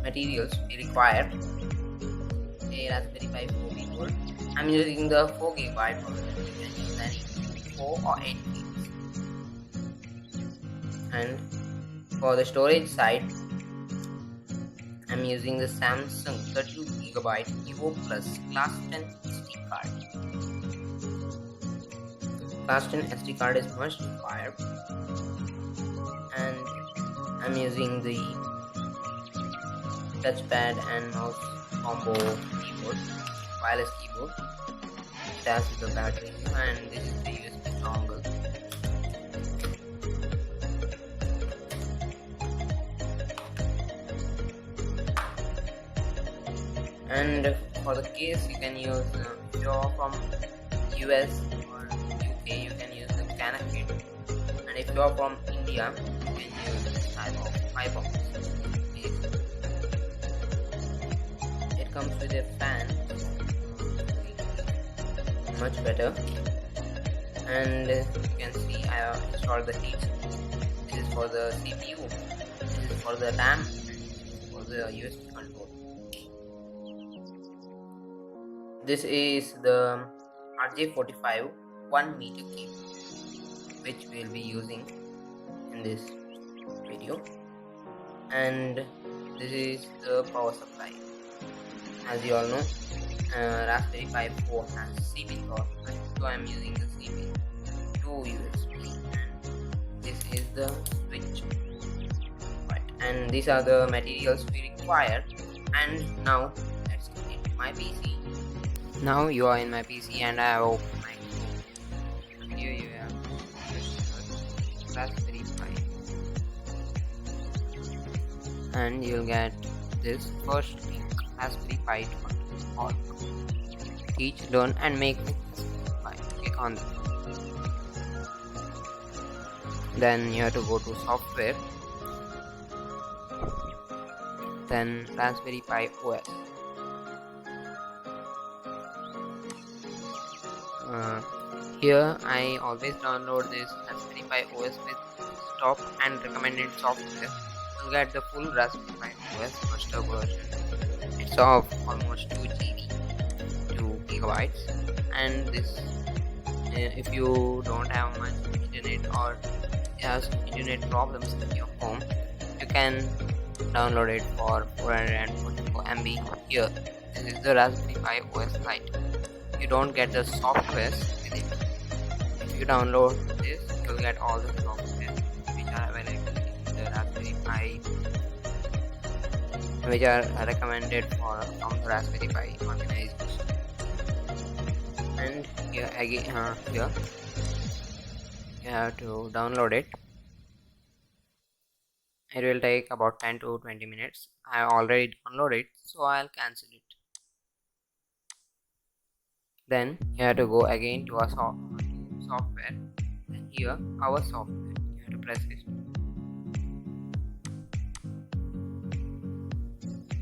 materials we require: a Raspberry Pi 4 keyboard. I'm using the 4 GB version. You can use any 4 or 8 gigs. And for the storage side, I'm using the Samsung 32 GB Evo Plus Class 10 SD card. Class 10 SD card is must required, and I'm using the touchpad and mouse combo keyboard, wireless keyboard. It has the battery, and this is the USB dongle. And for the case, you can use if you're from US or UK, you can use the Cana kit, and if you're from India, you can use this type of iBox. It comes with a fan, much better, and you can see I have installed the heat. This is for the CPU, this is for the RAM, and this is for the USB control. This is the RJ45 1 meter cable, which we'll be using in this video, and this is the power supply. As you all know, Raspberry Pi 4 has CP power supply, so I'm using the CP to USB, and this is the switch. Right, and these are the materials we require. And now let's get into my PC. Now you are in my PC, and I have opened my Chrome. Here you have Raspberry Pi, and you'll get this first link, raspberrypi.org. Teach, learn, and make Raspberry Pi. Click on that. Then you have to go to software. Then Raspberry Pi OS. Here I always download this Raspberry Pi OS with top and recommended software to get the full Raspberry Pi OS master version. It's of almost 2 GB, 2 gigabytes, and this if you don't have much internet or you have some internet problems in your home, you can download it for 444 MB. Here, this is the Raspberry Pi OS Lite. You don't get the software with it. If you download this, you'll get all the software which are available in the Raspberry Pi, which are recommended from the Raspberry Pi organization. And here again, here you have to download it. It will take about 10 to 20 minutes. I have already downloaded it, so I'll cancel it. Then you have to go again to our software, and here our software, you have to press it.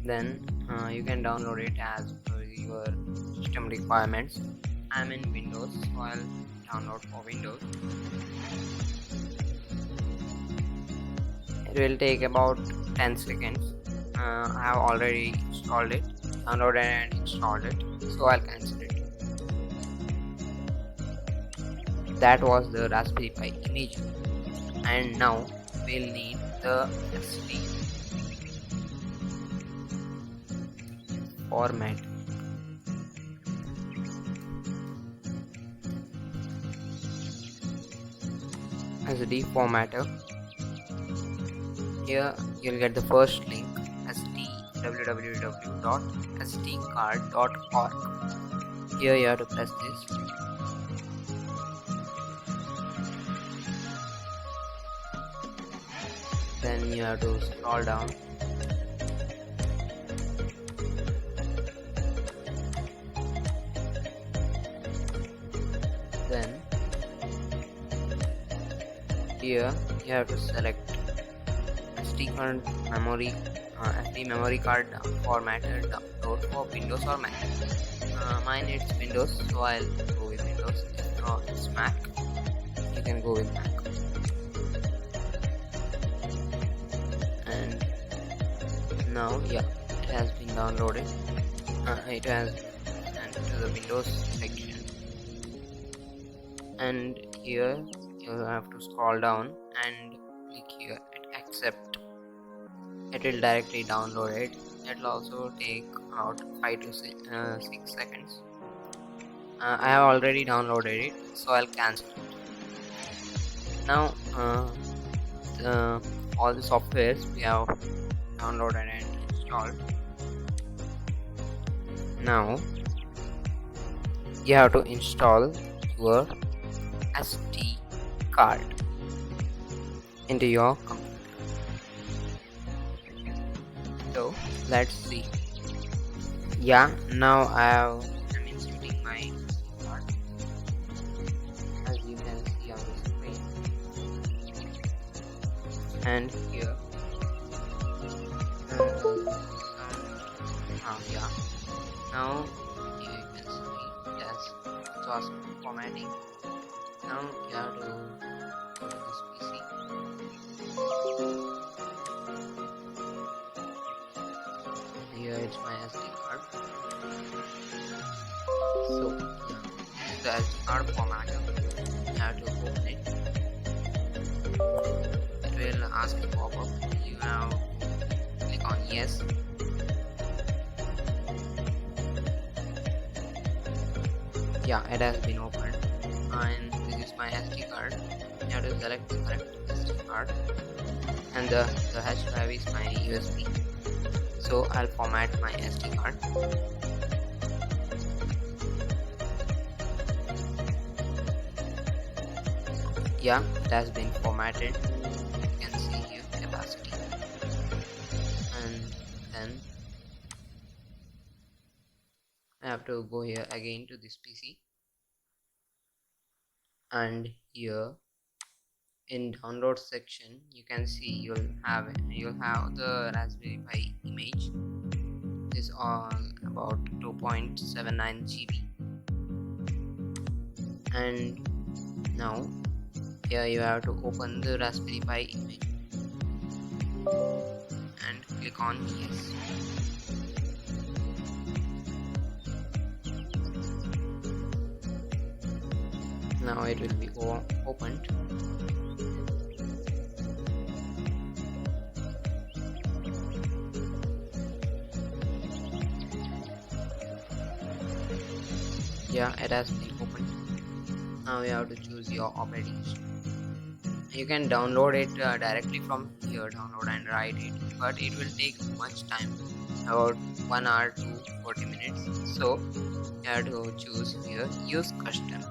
Then you can download it as per your system requirements. I'm in Windows, so I'll download for Windows. It will take about 10 seconds. I have already installed it, downloaded and installed it, so I'll cancel it. That was the Raspberry Pi image, and now we'll need the SD format. SD formatter. Here you'll get the first link, www.sdcard.org. Here you have to press this. Then you have to scroll down. Then here you have to select SD memory card formatted download for Windows or Mac. Mine it's Windows, so I'll go with Windows. If not, it's Mac, you can go with Mac. Now, yeah, it has been downloaded. It has sent to the Windows section, and here you have to scroll down and click here at accept. It will directly download it. It will also take about 5 to 6 seconds. I have already downloaded it, so I'll cancel it. Now all the softwares we have downloaded and installed. Now you have to install your SD card into your computer. So let's see. Yeah, now I'm inserting my SD card, as you can see on the screen. And here yeah, now here you can see yes, it was formatting. Now you have to go to this PC. Here it's my SD card. So yeah, this is the SD card formatter. You have to open it. It will ask a pop-up. You have to click on yes. Yeah, it has been opened, and this is my SD card. You have to select the correct SD card, and the hash drive is my USB. So I'll format my SD card. Yeah, it has been formatted. You can see here capacity, and then I have to go here again to this PC, and here in download section you can see you'll have the Raspberry Pi image. This is on about 2.79 GB, and now here you have to open the Raspberry Pi image and click on yes. Now it will be opened. Yeah, it has been opened. Now you have to choose your operating system. You can download it directly from here, download and write it, but it will take much time, about 1 hour to 40 minutes. So you have to choose here use custom.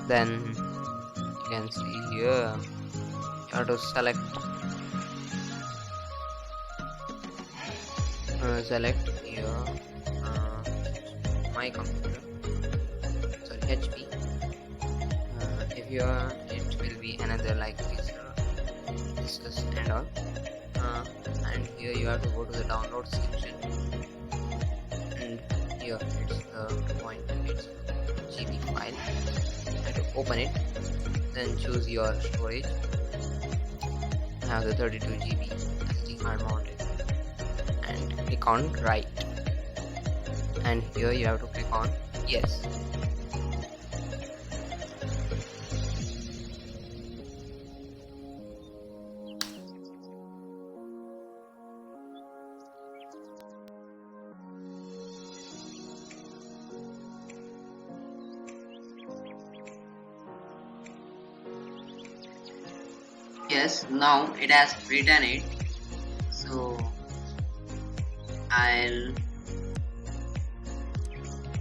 Then you can see here you have to select here my computer, sorry, HP. If you are, it will be another like this and all. And here you have to go to the download section, and here it's the 2.8 GB file. You have to open it, then choose your storage. I have the 32 GB SD card mounted, and click on write, and here you have to click on yes. Yes, now it has written it, so I'll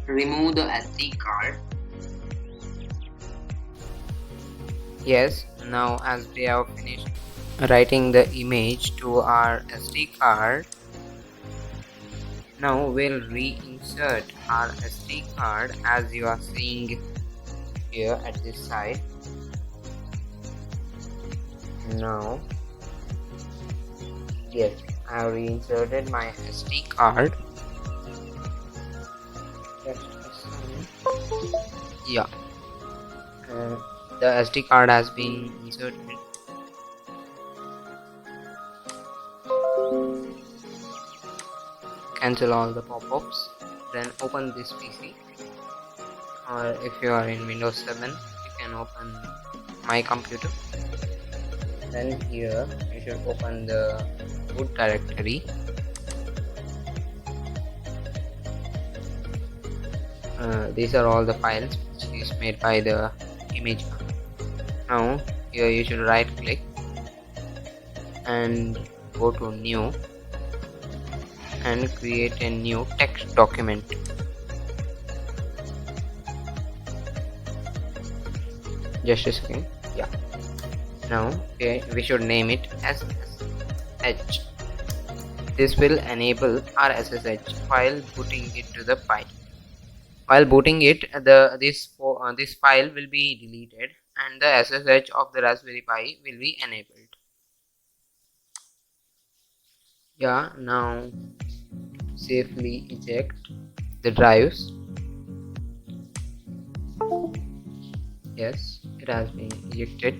remove the SD card. Yes, now as we have finished writing the image to our SD card, now we'll reinsert our SD card as you are seeing here at this side. Now, yes, I have reinserted my SD card. Yeah, the SD card has been inserted. cancel all the pop-ups, then open this PC, or if you are in Windows 7 you can open my computer. Then here you should open the root directory. These are all the files which is made by the image. Now here you should right click and go to new and create a new text document. Just a second. Yeah. Now we should name it as SSH. This will enable our SSH while booting it to the file. While booting it, this file will be deleted and the SSH of the Raspberry Pi will be enabled. Yeah, now safely eject the drives. Yes, it has been ejected.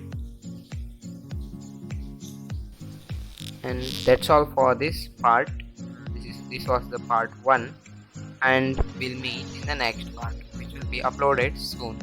And that's all for this part. This was the part 1, and we'll meet in the next part, which will be uploaded soon.